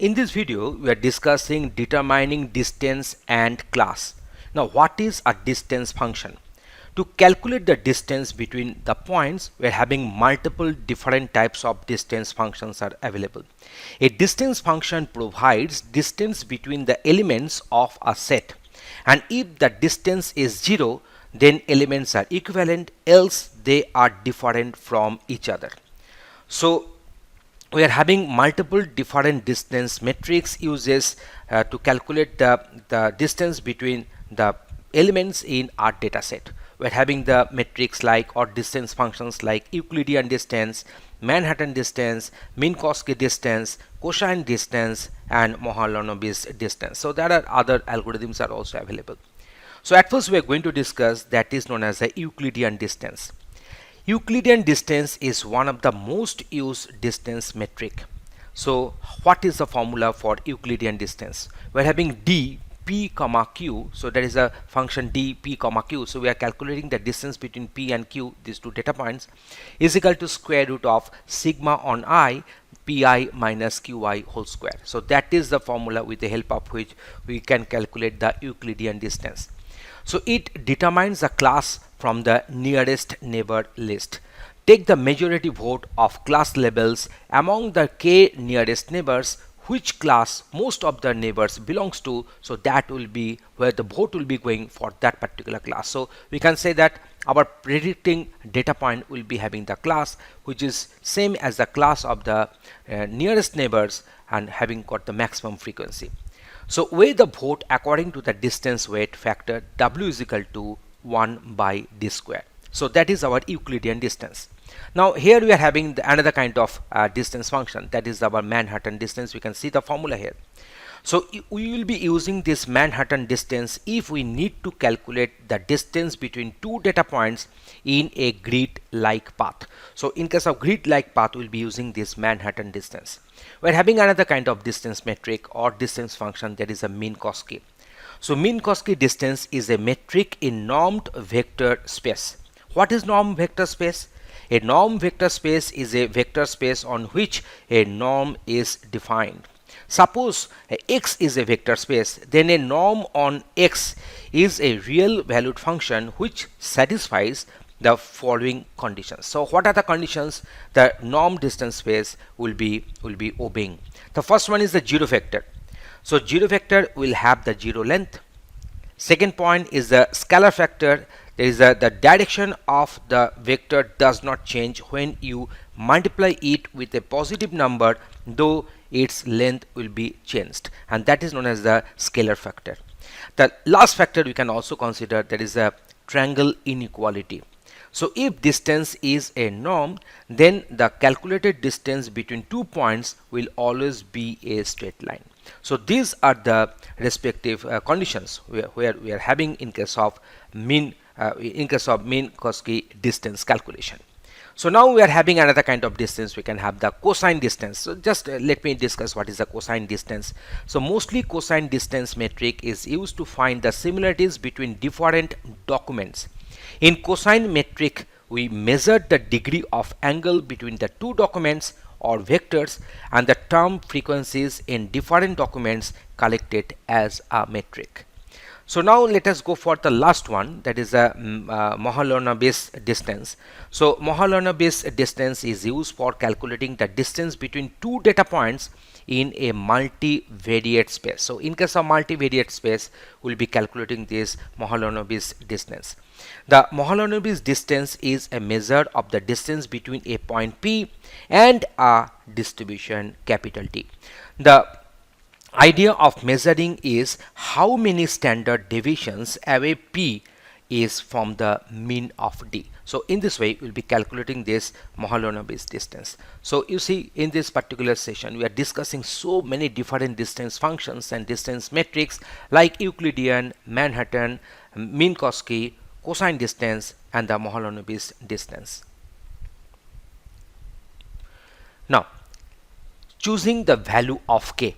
In this video, we are discussing determining distance and class. Now, what is a distance function? To calculate the distance between the points, we are having multiple different types of distance functions are available. A distance function provides distance between the elements of a set, and if the distance is 0, then elements are equivalent, else they are different from each other. So we are having multiple different distance metrics uses to calculate the distance between the elements in our data set. We are having the metrics like or distance functions like Euclidean distance, Manhattan distance, Minkowski distance, quotient distance, and mahalanobis distance. So there are other algorithms are also available. So at first we are going to discuss that is known as the Euclidean distance. Euclidean distance is one of the most used distance metric. So what is the formula for Euclidean distance? We're having d p comma q, so that is a function d p comma q. So we are calculating the distance between p and q, these two data points, is equal to square root of sigma on I pi minus qi whole square. So that is the formula with the help of which we can calculate the Euclidean distance. So it determines the class from the nearest neighbor list. Take the majority vote of class labels among the k nearest neighbors, which class most of the neighbors belongs to, so that will be where the vote will be going for that particular class. So we can say that our predicting data point will be having the class which is same as the class of the nearest neighbors and having got the maximum frequency. So weigh the vote according to the distance weight factor W is equal to 1 by d square. So that is our Euclidean distance. Now here we are having another kind of distance function, that is our Manhattan distance. We can see the formula here. So we will be using this Manhattan distance if we need to calculate the distance between two data points in a grid-like path. So in case of grid-like path, we will be using this Manhattan distance. We're having another kind of distance metric or distance function, that is a Minkowski. So Minkowski distance is a metric in normed vector space. What is norm vector space? A norm vector space is a vector space on which a norm is defined. Suppose x is a vector space, then a norm on x is a real valued function which satisfies the following conditions. So what are the conditions the norm distance space will be obeying? The first one is the zero vector. So zero vector will have the zero length. Second point is the scalar factor. There is the direction of the vector does not change when you multiply it with a positive number, though its length will be changed, and that is known as the scalar factor. The last factor we can also consider, that is a triangle inequality. So if distance is a norm, then the calculated distance between 2 points will always be a straight line. So these are the respective conditions where we are having in case of Minkowski distance calculation. So now we are having another kind of distance. We can have the cosine distance. So just let me discuss what is the cosine distance. So mostly cosine distance metric is used to find the similarities between different documents. In cosine metric, we measure the degree of angle between the two documents or vectors and the term frequencies in different documents collected as a metric. So now let us go for the last one, that is a mahalanobis distance. So mahalanobis distance is used for calculating the distance between two data points in a multivariate space. So in case of multivariate space, we will be calculating this mahalanobis distance. The mahalanobis distance is a measure of the distance between a point P and a distribution capital T. The idea of measuring is how many standard deviations away P is from the mean of D. So in this way, we'll be calculating this mahalanobis distance. So you see, in this particular session, we are discussing so many different distance functions and distance metrics like Euclidean, Manhattan, Minkowski, cosine distance, and the mahalanobis distance. Now, choosing the value of k.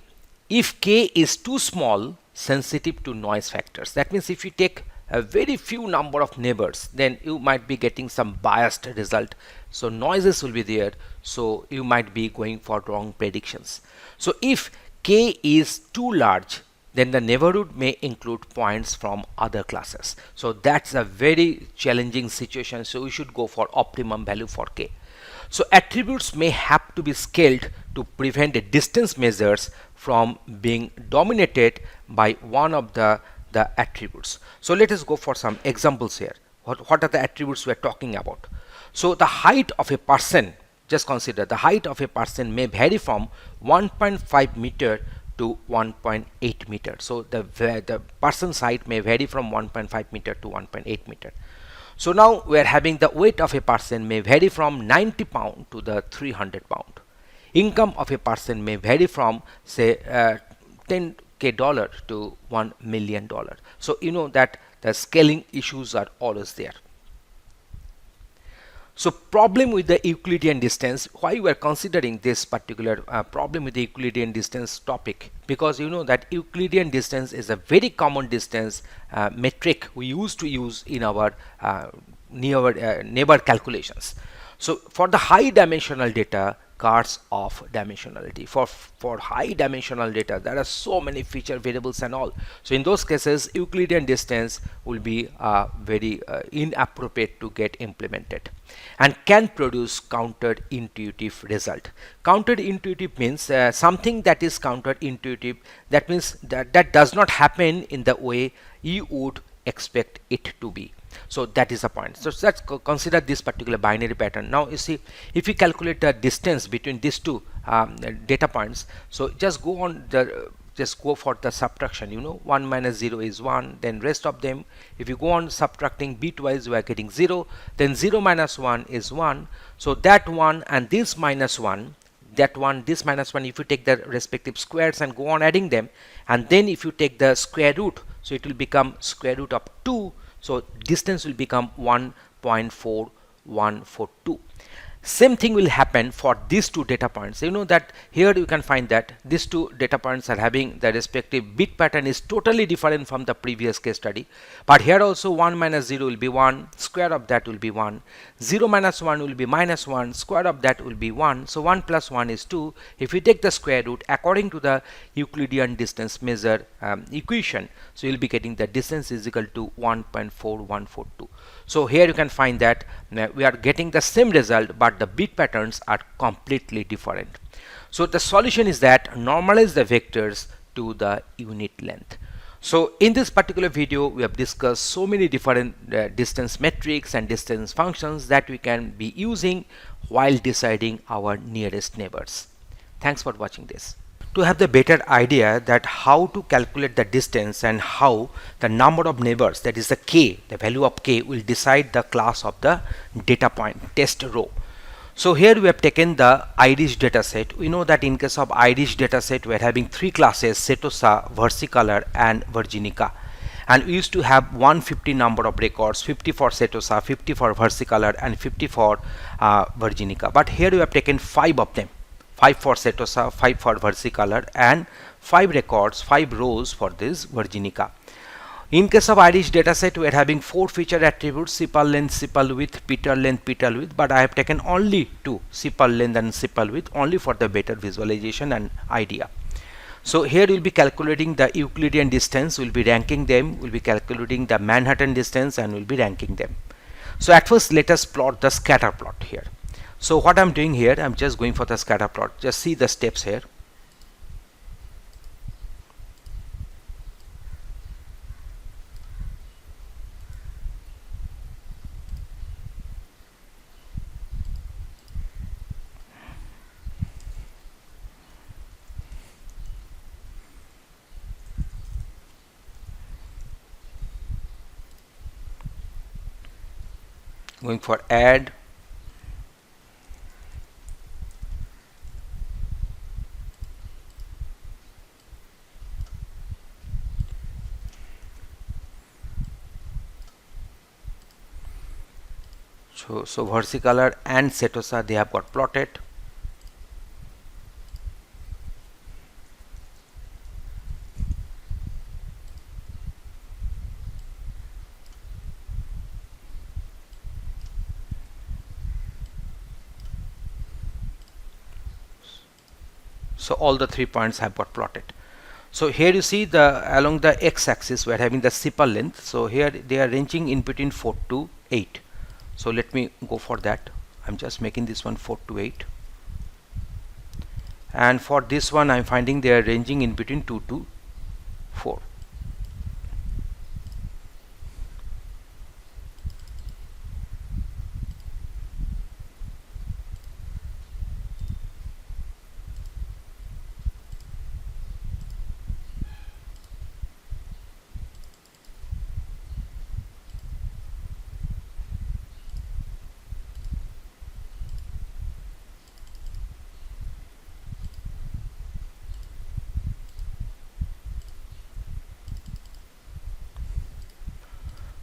If k is too small, sensitive to noise factors, that means if you take a very few number of neighbors, then you might be getting some biased result. So noises will be there, so you might be going for wrong predictions. So if k is too large, then the neighborhood may include points from other classes. So that's a very challenging situation. So we should go for optimum value for k. So attributes may have to be scaled to prevent the distance measures from being dominated by one of the attributes. So let us go for some examples here. What are the attributes we are talking about? So the height of a person, just consider the height of a person may vary from 1.5 meter to 1.8 meter. So the person's height may vary from 1.5 meter to 1.8 meter. So now we are having the weight of a person may vary from 90 pound to the 300 pound. Income of a person may vary from say $10K to $1 million. So you know that the scaling issues are always there. So problem with the Euclidean distance, why we are considering this particular problem with the Euclidean distance topic, because you know that Euclidean distance is a very common distance metric we used to use in our neighbor calculations. So for the high dimensional data, cards of dimensionality. For high dimensional data, there are so many feature variables and all. So in those cases, Euclidean distance will be very inappropriate to get implemented, and can produce counterintuitive result. Counterintuitive means something that is counterintuitive. That means that does not happen in the way you would expect it to be. So that is the point. So let's consider this particular binary pattern. Now you see, if you calculate the distance between these two data points, so just go on the just go for the subtraction. You know, 1 minus 0 is 1, then rest of them, if you go on subtracting bitwise, we are getting 0, then 0 minus 1 is 1. So that 1 and this minus 1, that 1, this minus 1, if you take the respective squares and go on adding them, and then if you take the square root, so it will become square root of 2. So distance will become 1.4142. Same thing will happen for these two data points. You know that here you can find that these two data points are having the respective bit pattern is totally different from the previous case study. But here also 1 minus 0 will be 1, square of that will be 1, 0 minus 1 will be minus 1, square of that will be 1. So 1 plus 1 is 2. If you take the square root according to the Euclidean distance measure equation, so you'll be getting the distance is equal to 1.4142. So here you can find that we are getting the same result, but the bit patterns are completely different. So the solution is that normalize the vectors to the unit length. So in this particular video, we have discussed so many different distance metrics and distance functions that we can be using while deciding our nearest neighbors. Thanks for watching this. To have the better idea that how to calculate the distance and how the number of neighbors, that is the k, the value of k, will decide the class of the data point test row. So here we have taken the Irish dataset. We know that in case of Irish dataset, we are having three classes: Setosa, Versicolor and Virginica. And we used to have 150 number of records, 50 for Setosa, 50 for Versicolor and 50 for Virginica. But here we have taken 5 of them. 5 for Setosa, 5 for Versicolor and 5 records, 5 rows for this Virginica. In case of Irish dataset, we are having 4 feature attributes: sepal length, sepal width, petal length, petal width, but I have taken only 2, sepal length and sepal width, only for the better visualization and idea. So here we will be calculating the Euclidean distance, we will be ranking them, we will be calculating the Manhattan distance and we will be ranking them. So at first let us plot the scatter plot here. So what I'm doing here, I'm just going for the scatter plot. Just see the steps here. Going for add. So Versicolor and Setosa, they have got plotted. So all the 3 points have got plotted. So here you see the along the x-axis we are having the sepal length. So here they are ranging in between 4 to 8. So let me go for that. I'm just making this one 4 to 8, and for this one I'm finding they are ranging in between 2 to 4.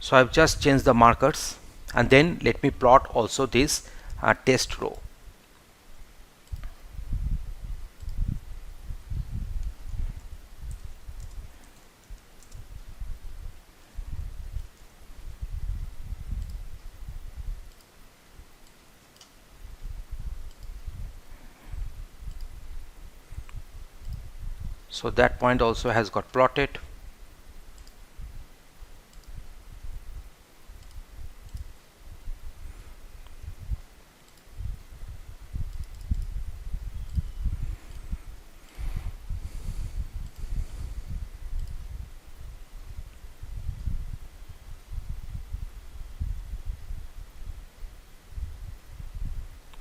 So I've just changed the markers, and then let me plot also this test row. So that point also has got plotted.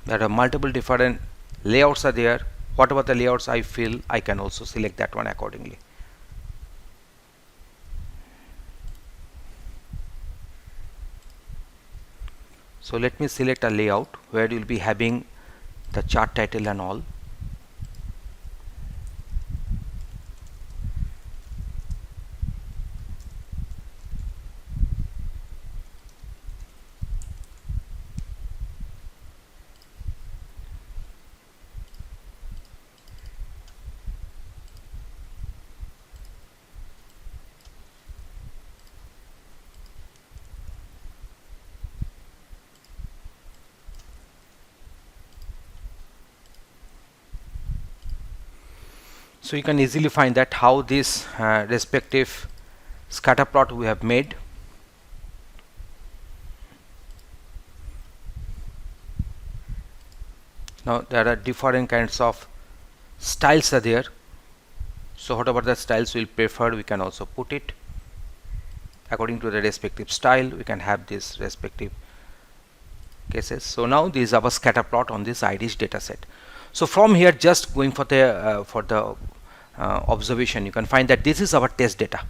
There are multiple different layouts are there. Whatever the layouts I feel, I can also select that one accordingly. So let me select a layout where you will be having the chart title and all. So you can easily find that how this respective scatter plot we have made. Now there are different kinds of styles are there. So whatever the styles we prefer, we can also put it according to the respective style. We can have this respective cases. So now this is our scatter plot on this Irish data set. So from here, just going for the observation, you can find that this is our test data.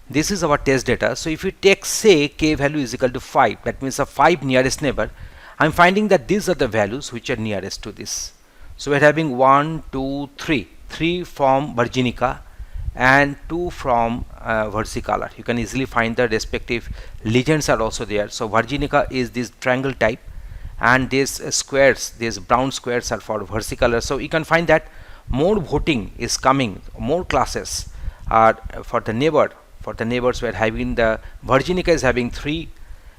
This is our test data. So if you take, say, k value is equal to 5, that means the 5 nearest neighbor, I'm finding that these are the values which are nearest to this. So we're having 1, 2, 3, 3 from Virginica and 2 from versicolor. You can easily find the respective legends are also there. So Virginica is this triangle type, and these squares, these brown squares are for versicolor. So you can find that more voting is coming, more classes are for the neighbor. For the neighbors, we are having the Virginica is having 3,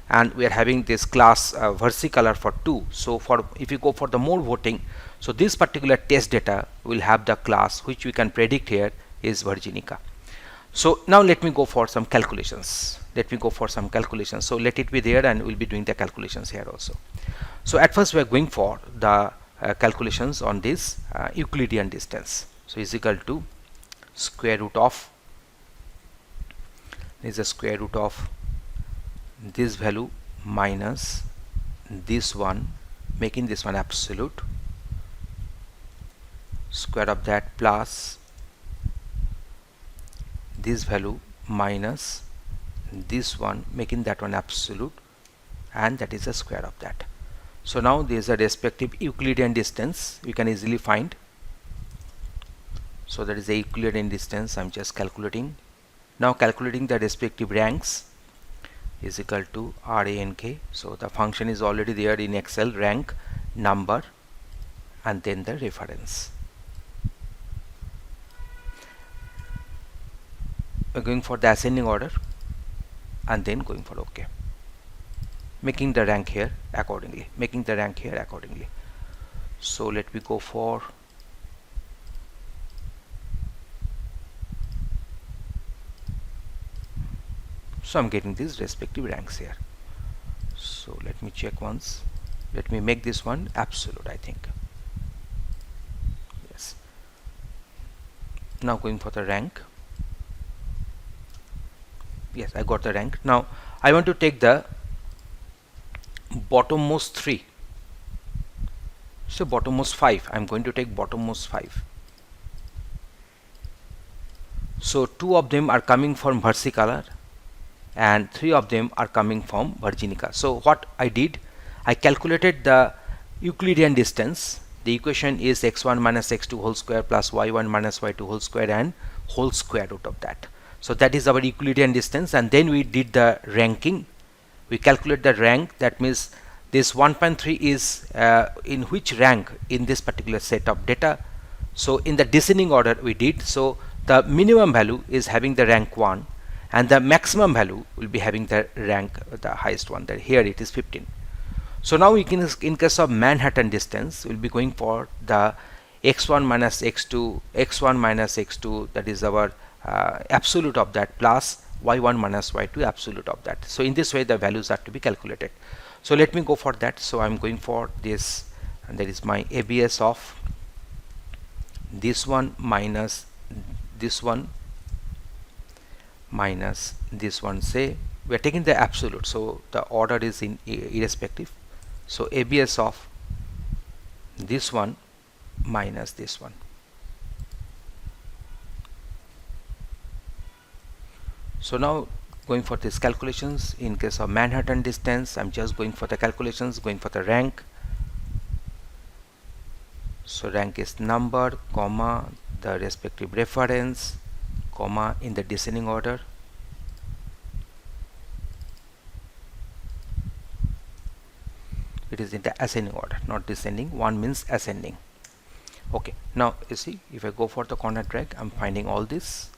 and we are having this class versicolor for 2. So for if you go for the more voting, so this particular test data will have the class which we can predict here is Virginica. So now let me go for some calculations. So let it be there, and we'll be doing the calculations here also. So at first we are going for the calculations on this Euclidean distance. So is equal to square root of, is the square root of this value minus this one, making this one absolute, square of that plus this value minus this one, making that one absolute, and that is the square of that. So now there is a respective Euclidean distance we can easily find. So that is the Euclidean distance. I'm just calculating. Now calculating the respective ranks is equal to rank. So the function is already there in Excel, rank, number, and then the reference. We're going for the ascending order and then going for OK, making the rank here accordingly, So let me go for So I'm getting these respective ranks here. So let me check once. Let me make this one absolute, I think. Yes. Now going for the rank. Yes, I got the rank. Now I want to take the bottommost 3. So bottommost 5. I'm going to take bottommost 5. So 2 of them are coming from versicolor and 3 of them are coming from virginica. So what I did, I calculated the Euclidean distance. The equation is x1 minus x2 whole square plus y1 minus y2 whole square and whole square root of that. So that is our Euclidean distance, and then we did the ranking. We calculate the rank. That means this 1.3 is in which rank in this particular set of data. So in the descending order we did. So the minimum value is having the rank 1 and the maximum value will be having the rank, the highest one. That here it is 15. So now we can, in case of Manhattan distance, we'll be going for the x1 minus x2, x1 minus x2, that is our absolute of that, plus y1 minus y2 absolute of that. So in this way the values are to be calculated. So let me go for that. So I'm going for this, and that is my ABS of this one minus this one minus this one. Say we are taking the absolute, so the order is in irrespective. So ABS of this one minus this one. So now going for these calculations. In case of Manhattan distance, I'm just going for the calculations, going for the rank. So rank is number, comma, the respective reference, comma, in the descending order. It is in the ascending order, not descending. 1 means ascending. Okay, now you see, if I go for the corner drag, I'm finding all this.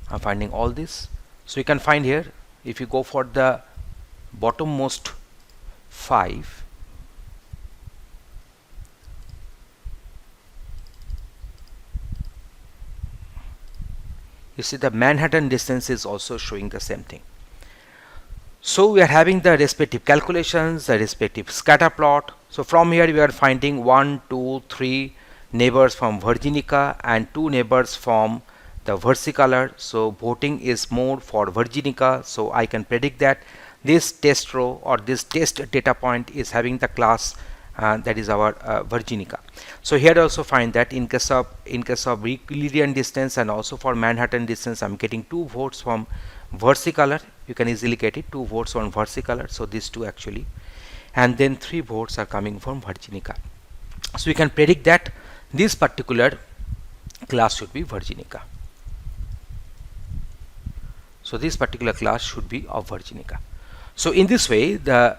I'm finding all this. So you can find here, if you go for the bottommost 5, you see the Manhattan distance is also showing the same thing. So we are having the respective calculations, the respective scatter plot. So from here we are finding 1, 2, 3 neighbors from virginica and 2 neighbors from the versicolor. So voting is more for virginica. So I can predict that this test row or this test data point is having the class that is our virginica. So here also find that in case of Euclidean distance and also for Manhattan distance, I'm getting 2 votes from versicolor. You can easily get it, 2 votes on versicolor. So these 2 actually, and then 3 votes are coming from virginica. So we can predict that this particular class should be virginica. So this particular class should be of virginica. So in this way, the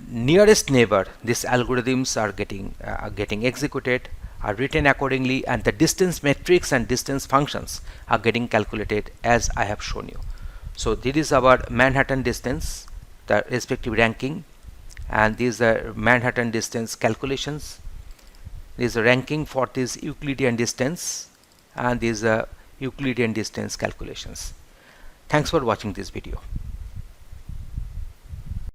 nearest neighbor, these algorithms are getting executed, are written accordingly, and the distance matrix and distance functions are getting calculated as I have shown you. So this is our Manhattan distance, the respective ranking, and these are Manhattan distance calculations. This is a ranking for this Euclidean distance, and these are Euclidean distance calculations. Thanks for watching this video.